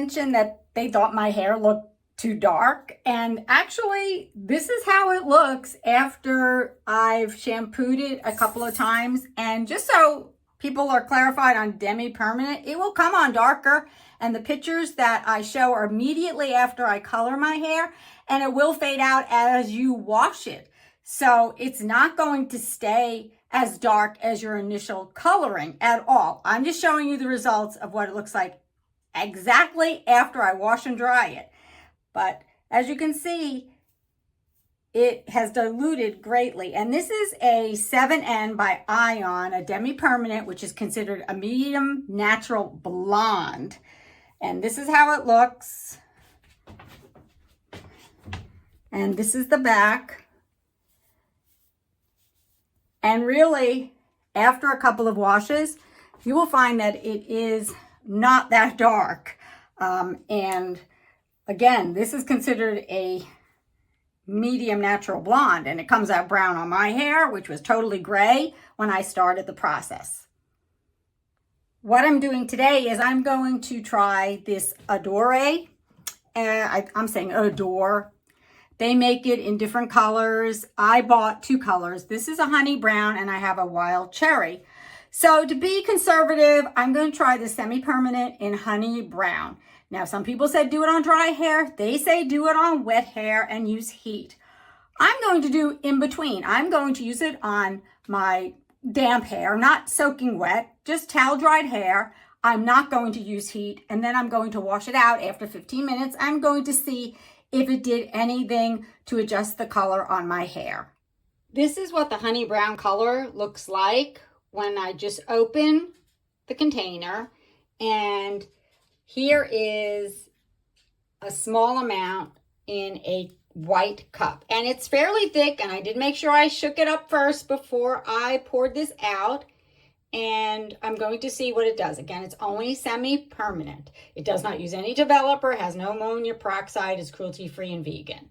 mentioned that they thought my hair looked too dark, and actually this is how it looks after I've shampooed it a couple of times. And just so people are clarified on Demi Permanent, it will come on darker, and the pictures that I show are immediately after I color my hair, and it will fade out as you wash it. So it's not going to stay as dark as your initial coloring at all. I'm just showing you the results of what it looks like exactly after I wash and dry it. But as you can see, it has diluted greatly. And this is a 7N by Ion, a Demi Permanent, which is considered a medium natural blonde. And this is how it looks. And this is the back. And really, after a couple of washes, you will find that it is not that dark. And again, this is considered a medium natural blonde, and it comes out brown on my hair, which was totally gray when I started the process. What I'm doing today is I'm going to try this Adore. I'm saying Adore. They make it in different colors. I bought 2 colors. This is a honey brown, and I have a wild cherry. So to be conservative, I'm going to try the semi-permanent in honey brown. Now, some people said do it on dry hair. They say do it on wet hair and use heat. I'm going to do in between. I'm going to use it on my damp hair, not soaking wet, just towel dried hair. I'm not going to use heat, and then I'm going to wash it out after 15 minutes. I'm going to see if it did anything to adjust the color on my hair. This is what the honey brown color looks like when I just open the container, and here is a small amount in a white cup, and it's fairly thick, and I did make sure I shook it up first before I poured this out, and I'm going to see what it does. Again, it's only semi-permanent. It does not use any developer, has no ammonium peroxide, is cruelty-free and vegan.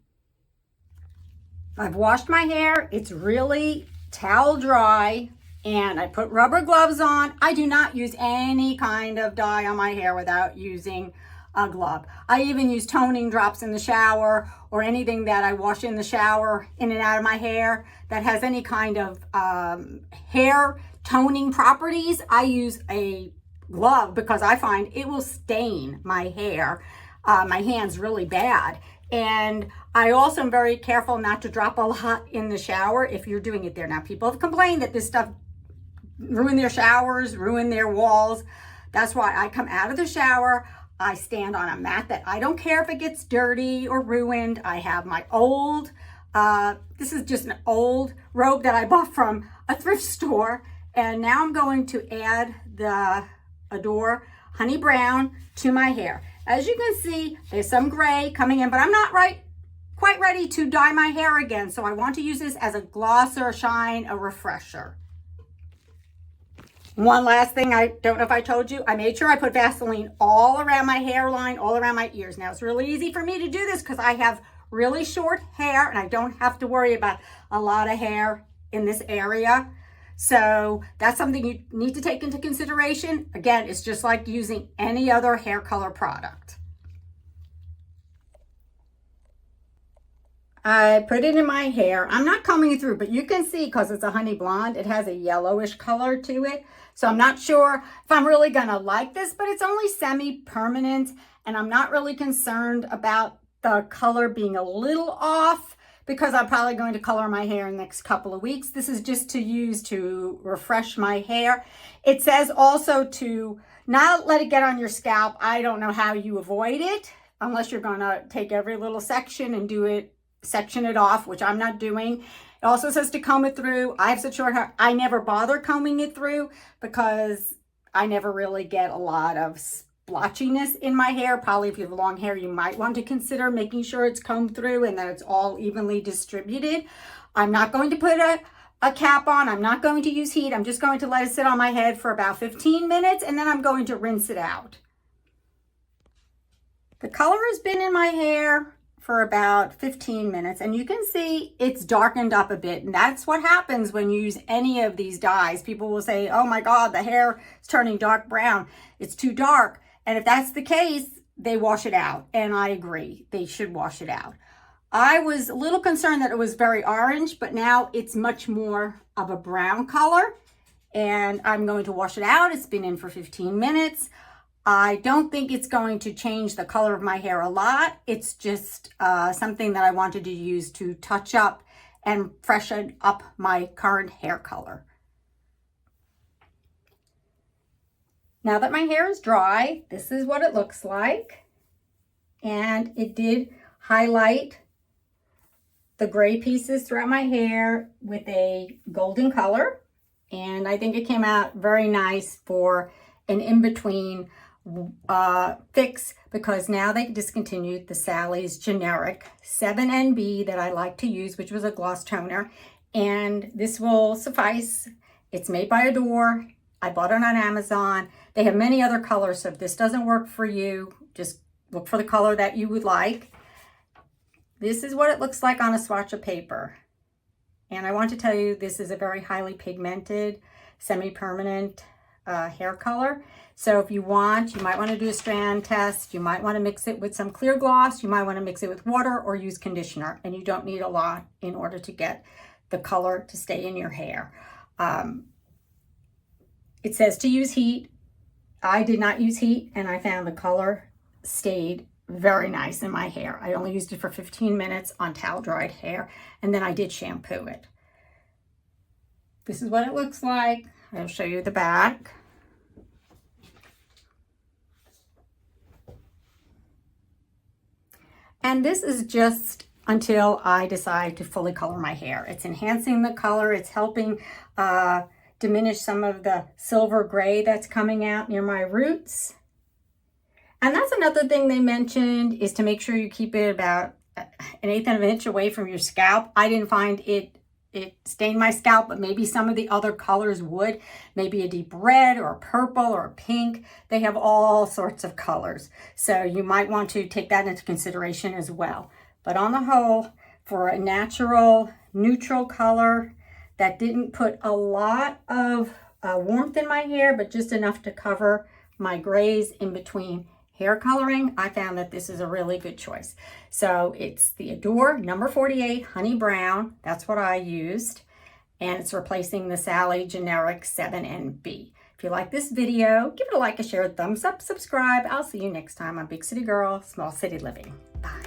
I've washed my hair. It's really towel dry. And I put rubber gloves on. I do not use any kind of dye on my hair without using a glove. I even use toning drops in the shower, or anything that I wash in the shower in and out of my hair that has any kind of hair toning properties. I use a glove because I find it will stain my hair, my hands really bad. And I also am very careful not to drop a lot in the shower if you're doing it there. Now, people have complained that this stuff ruin their showers, ruin their walls. That's why I come out of the shower, I stand on a mat that I don't care if it gets dirty or ruined. I have my old, this is just an old robe that I bought from a thrift store. And now I'm going to add the Adore Honey Brown to my hair. As you can see, there's some gray coming in, but I'm not quite ready to dye my hair again. So I want to use this as a gloss or a shine, a refresher. One last thing, I don't know if I told you, I made sure I put Vaseline all around my hairline, all around my ears. Now, it's really easy for me to do this because I have really short hair and I don't have to worry about a lot of hair in this area. So that's something you need to take into consideration. Again, it's just like using any other hair color product. I put it in my hair. I'm not combing it through, but you can see because it's a honey blonde, it has a yellowish color to it. So I'm not sure if I'm really gonna like this, but it's only semi-permanent, and I'm not really concerned about the color being a little off because I'm probably going to color my hair in the next couple of weeks. This is just to use to refresh my hair. It says also to not let it get on your scalp. I don't know how you avoid it unless you're gonna take every little section and section it off, which I'm not doing. It also says to comb it through. I have such short hair, I never bother combing it through because I never really get a lot of splotchiness in my hair. Probably if you have long hair, you might want to consider making sure it's combed through and that it's all evenly distributed. I'm not going to put a cap on. I'm not going to use heat. I'm just going to let it sit on my head for about 15 minutes and then I'm going to rinse it out. The color has been in my hair for about 15 minutes and you can see it's darkened up a bit, and that's what happens when you use any of these dyes. People will say, oh my god, the hair is turning dark brown, it's too dark. And if that's the case, they wash it out, and I agree, they should wash it out. I was a little concerned that it was very orange, but now it's much more of a brown color, and I'm going to wash it out. It's been in for 15 minutes. I don't think it's going to change the color of my hair a lot. It's just something that I wanted to use to touch up and freshen up my current hair color. Now that my hair is dry, this is what it looks like. And it did highlight the gray pieces throughout my hair with a golden color. And I think it came out very nice for an in-between fix, because now they discontinued the Sally's generic 7NB that I like to use, which was a gloss toner. And this will suffice. It's made by Adore. I bought it on Amazon. They have many other colors, so if this doesn't work for you, just look for the color that you would like. This is what it looks like on a swatch of paper. And I want to tell you, this is a very highly pigmented, semi-permanent hair color. So if you want, you might want to do a strand test. You might want to mix it with some clear gloss. You might want to mix it with water or use conditioner. And you don't need a lot in order to get the color to stay in your hair. It says to use heat. I did not use heat, and I found the color stayed very nice in my hair. I only used it for 15 minutes on towel dried hair, and then I did shampoo it. This is what it looks like. I'll show you the back. And this is just until I decide to fully color my hair. It's enhancing the color. It's helping diminish some of the silver gray that's coming out near my roots. And that's another thing they mentioned, is to make sure you keep it about 1/8 of an inch away from your scalp. I didn't find it stained my scalp, but maybe some of the other colors would. Maybe a deep red or a purple or a pink. They have all sorts of colors. So you might want to take that into consideration as well. But on the whole, for a natural, neutral color that didn't put a lot of warmth in my hair, but just enough to cover my grays in between hair coloring, I found that this is a really good choice. So it's the Adore number 48 Honey Brown. That's what I used. And it's replacing the Sally generic 7NB. If you like this video, give it a like, a share, a thumbs up, subscribe. I'll see you next time on Big City Girl, Small City Living. Bye.